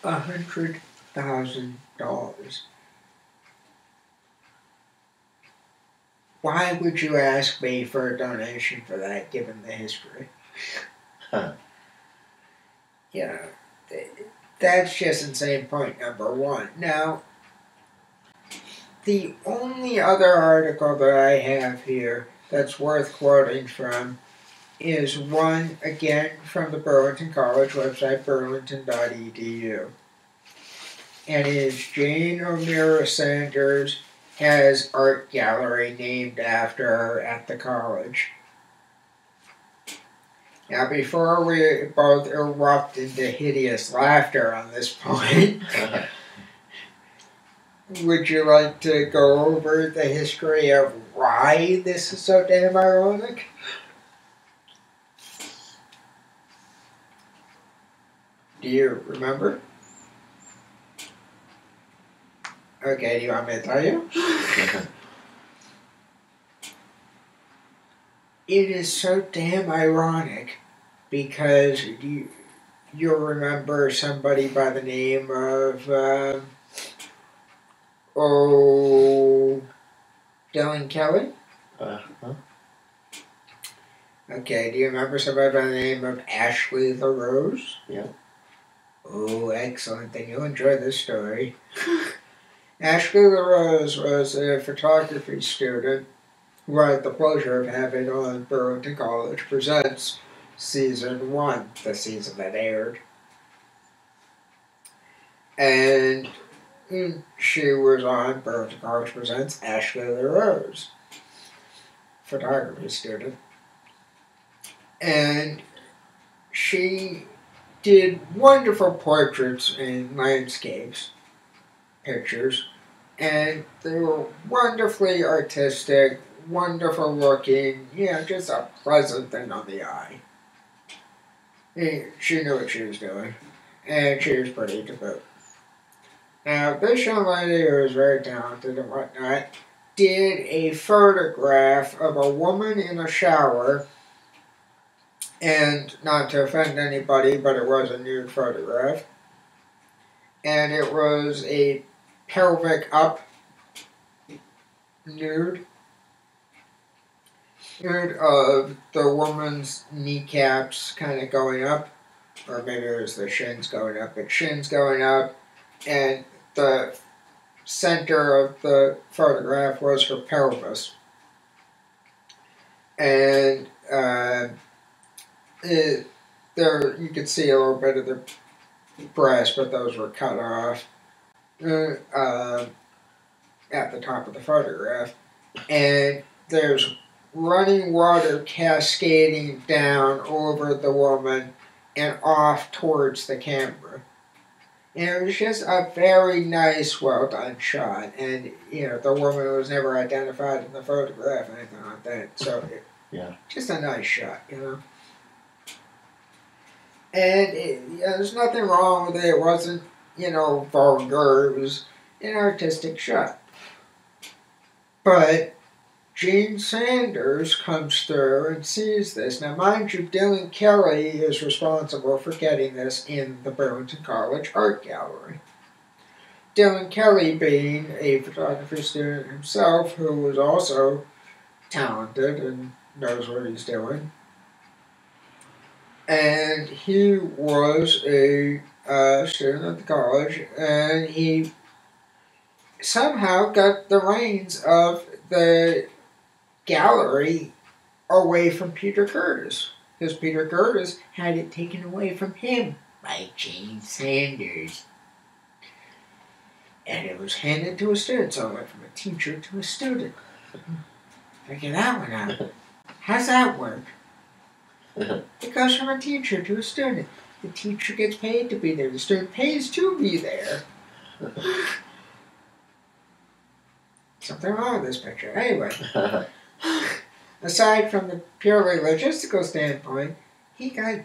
$100,000. Why would you ask me for a donation for that, given the history? Huh. You know, that's just insane, point number one. Now, the only other article that I have here that's worth quoting from is one, again, from the Burlington College website, burlington.edu. And it is Jane O'Meara Sanders has art gallery named after her at the college. Now, before we both erupt into hideous laughter on this point, would you like to go over the history of why this is so damn ironic? Do you remember? Okay, do you want me to tell you? It is so damn ironic because you'll remember somebody by the name of Dylan Kelly? Huh? Okay, do you remember somebody by the name of Ashley LaRose? Yeah. Oh, excellent. Then you'll enjoy this story. Ashley LaRose was a photography student who I had the pleasure of having on Burlington College Presents Season 1, the season that aired. And she was on Burlington College Presents Ashley LaRose, photography student. And she did wonderful portraits and landscapes, pictures, and they were wonderfully artistic, wonderful looking, just a pleasant thing on the eye. She knew what she was doing, and she was pretty to boot. Now, this young lady, who was very talented and whatnot, did a photograph of a woman in a shower, and not to offend anybody, but it was a nude photograph, and it was a pelvic up nude of the woman's kneecaps kind of going up, or maybe it was the shins going up, but shins going up, and the center of the photograph was her pelvis. And there you could see a little bit of the breast, but those were cut off at the top of the photograph. And there's running water cascading down over the woman and off towards the camera. And it was just a very nice, well done shot. And, the woman was never identified in the photograph or anything like that. So, just a nice shot, And there's nothing wrong with it. It wasn't, vulgar. It was an artistic shot. But Jane Sanders comes through and sees this. Now, mind you, Dylan Kelly is responsible for getting this in the Burlington College Art Gallery. Dylan Kelly being a photography student himself, who was also talented and knows what he's doing. And he was a student at the college, and he somehow got the reins of the gallery away from Peter Curtis, because Peter Curtis had it taken away from him by Jane Sanders. And it was handed to a student, so it went from a teacher to a student. Figure that one out. How's that work? It goes from a teacher to a student. The teacher gets paid to be there. The student pays to be there. Something wrong with this picture. Anyway, aside from the purely logistical standpoint, he got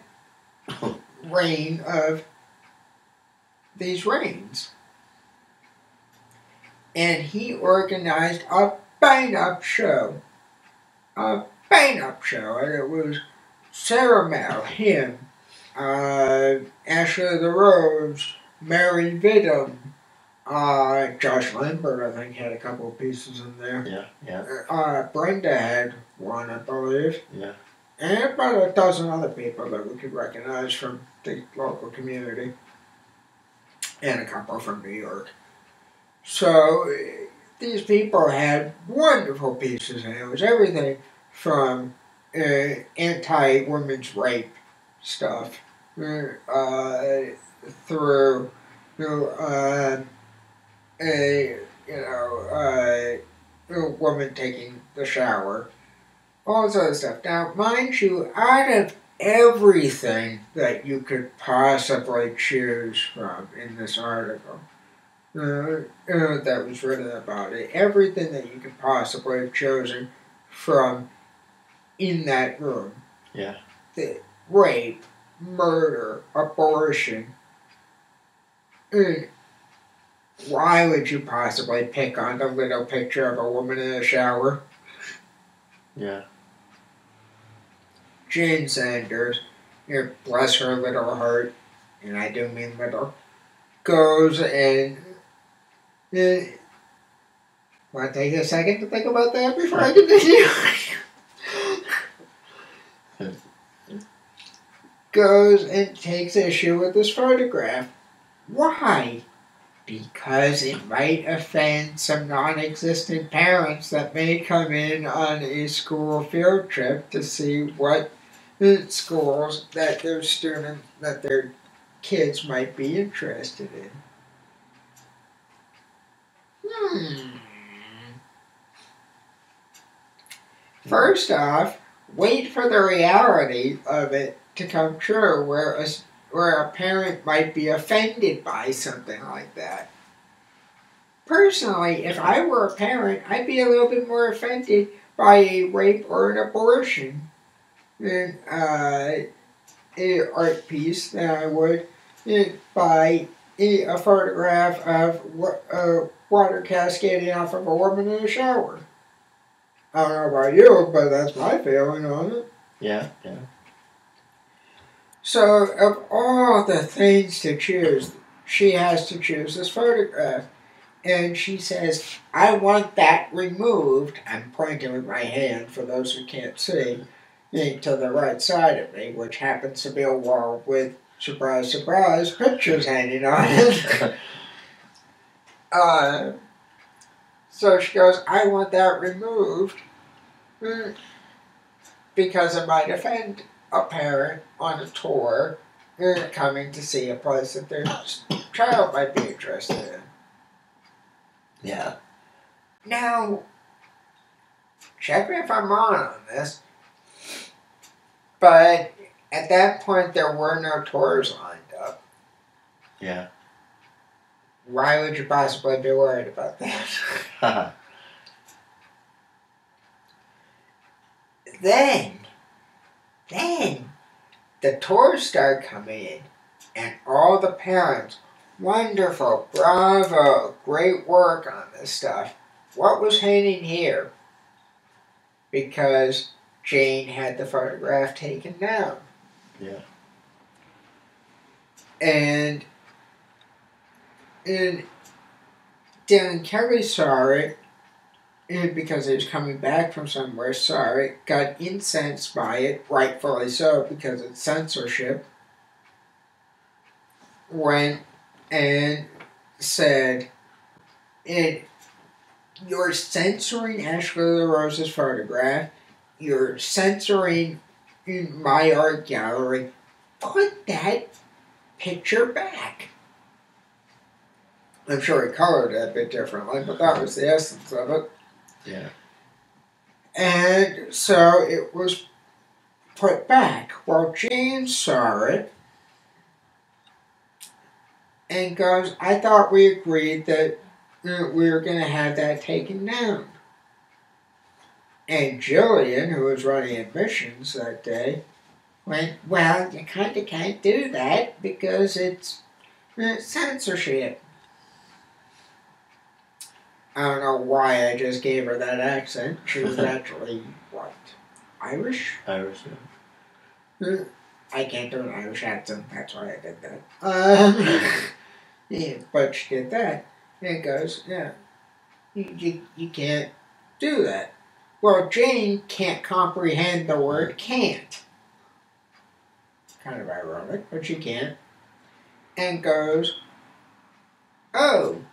reign of these reigns. And he organized a bang-up show. A bang-up show. And it was Sarah Mel, him, Ashley LaRose, Mary Vidum, Josh Lambert, I think, had a couple of pieces in there. Yeah, yeah, Brenda had one, I believe. yeah. And about a dozen other people that we could recognize from the local community. And a couple from New York. So these people had wonderful pieces, and it was everything from anti-women's rape stuff through a a woman taking the shower, all this other stuff. Now, mind you, out of everything that you could possibly choose from in this article that was written about it, everything that you could possibly have chosen from in that room, Yeah. the rape, murder, abortion. Why would you possibly pick on the little picture of a woman in a shower? Yeah. Jane Sanders, bless her little heart, and I do mean little, goes and want to take a second to think about that before I continue? Goes and takes issue with this photograph. Why? Because it might offend some non-existent parents that may come in on a school field trip to see what schools that their kids might be interested in. First off, wait for the reality of it to come true, where a parent might be offended by something like that. Personally, if I were a parent, I'd be a little bit more offended by a rape or an abortion than an art piece than I would by a photograph of water cascading off of a woman in a shower. I don't know about you, but that's my feeling on it. Yeah, yeah. So, of all the things to choose, she has to choose this photograph. And she says, I want that removed. I'm pointing with my hand for those who can't see, to the right side of me, which happens to be a wall with, surprise, surprise, pictures hanging on it. So she goes, I want that removed because it might offend a parent on a tour coming to see a place that their child might be interested in. Yeah. Now, check me if I'm wrong on this, but at that point there were no tours lined up. Yeah. Why would you possibly be worried about that? Then the tours start coming in, and all the parents, wonderful, bravo, great work on this stuff. What was hanging here? Because Jane had the photograph taken down. Yeah. And Dan Kelly saw it, and because he was coming back from somewhere, saw it, got incensed by it, rightfully so, because it's censorship, went and said, you're censoring Ashley LaRosa's photograph, you're censoring my art gallery, put that picture back. I'm sure he colored it a bit differently, but that was the essence of it. Yeah. And so it was put back. Well, Jane saw it and goes, I thought we agreed that we were going to have that taken down. And Jillian, who was running admissions that day, went, well, you kind of can't do that because it's censorship. I don't know why I just gave her that accent. She was actually, what, Irish? Irish, yeah. I can't do an Irish accent, that's why I did that. Yeah, but she did that. And it goes, yeah, you can't do that. Well, Jane can't comprehend the word can't. Kind of ironic, but she can't. And goes, oh,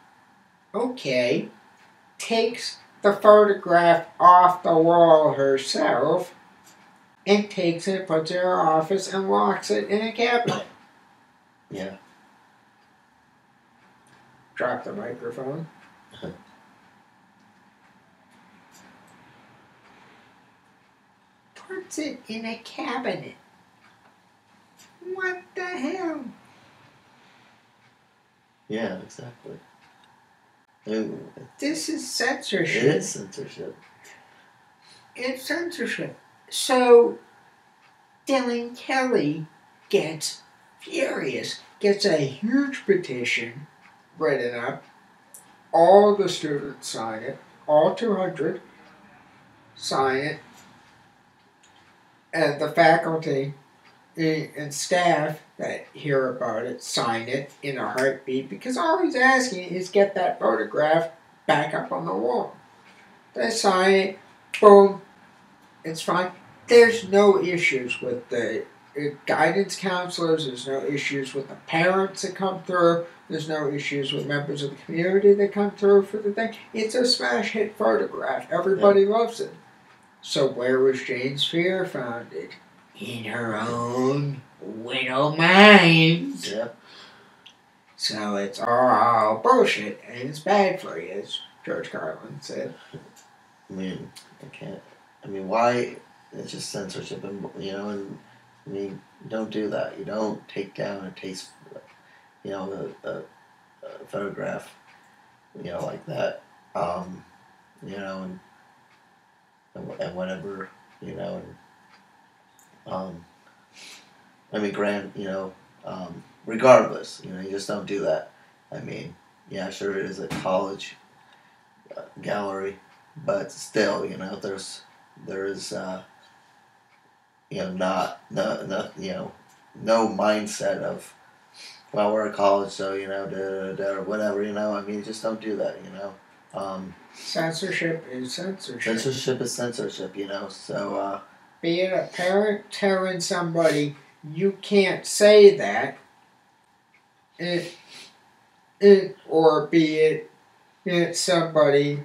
okay. Takes the photograph off the wall herself and takes it, puts it in her office, and locks it in a cabinet. Yeah. Drop the microphone. Puts it in a cabinet. What the hell? Yeah, exactly. Ooh, This is censorship. it is censorship. It's censorship. So Dylan Kelly gets furious, gets a huge petition written up. All the students sign it, all 200 sign it, and the faculty and staff that hear about it sign it in a heartbeat because all he's asking is get that photograph back up on the wall. They sign it, boom, it's fine. There's no issues with the guidance counselors, there's no issues with the parents that come through, there's no issues with members of the community that come through for the thing. It's a smash hit photograph. Everybody loves it. So where was Jane's fear founded? In her own widow mind. Yep. So it's all bullshit and it's bad for you, as George Carlin said. I mean, I can't. I mean, why? It's just censorship, and and I mean, you don't do that. You don't take down a taste, a photograph, like that, and whatever, I mean, regardless, you just don't do that. I mean, yeah, sure, it is a college gallery, but still, there is, not, no mindset of, well, we're a college, so, or whatever, I mean, just don't do that, Censorship is censorship. Censorship is censorship, so, Be it a parent telling somebody you can't say that, or be it somebody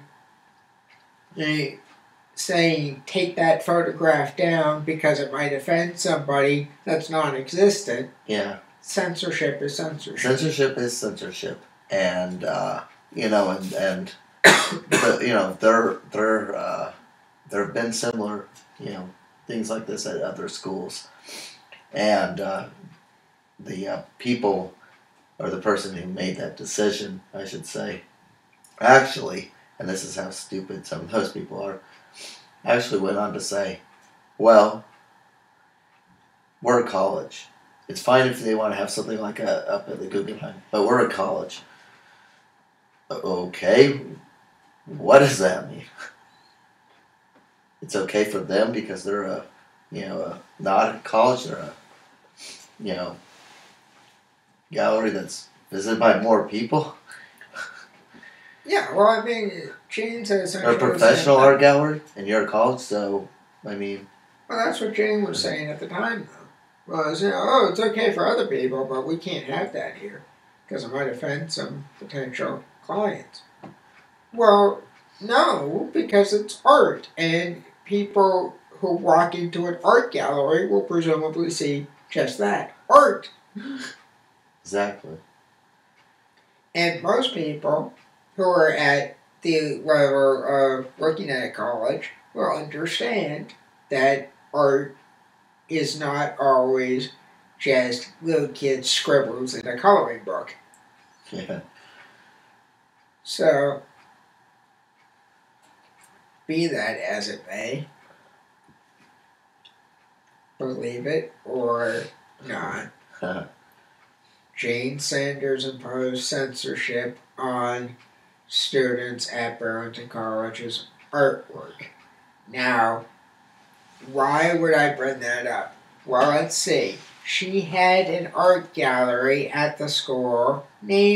saying take that photograph down because it might offend somebody that's non-existent. yeah. Censorship is censorship. Censorship is censorship, and and there have been similar things like this at other schools, and the people or the person who made that decision, I should say, actually, and this is how stupid some of those people are, actually went on to say, well, we're a college. It's fine if they want to have something like up at the Guggenheim, but we're a college. Okay, what does that mean? It's okay for them because they're not a college. They're a gallery that's visited by more people. Yeah, well, I mean, Jane says They're a professional art gallery, and you're a college, so I mean. Well, that's what Jane was saying at the time, though. Was, oh, it's okay for other people, but we can't have that here because it might offend some potential clients. Well, no, because it's art, and people who walk into an art gallery will presumably see just that, art. Exactly. And most people who are at the level of looking at a college will understand that art is not always just little kids' scribbles in a coloring book. Yeah. So, be that as it may, believe it or not, Jane Sanders imposed censorship on students at Burlington College's artwork. Now, why would I bring that up? Well, let's see. She had an art gallery at the school named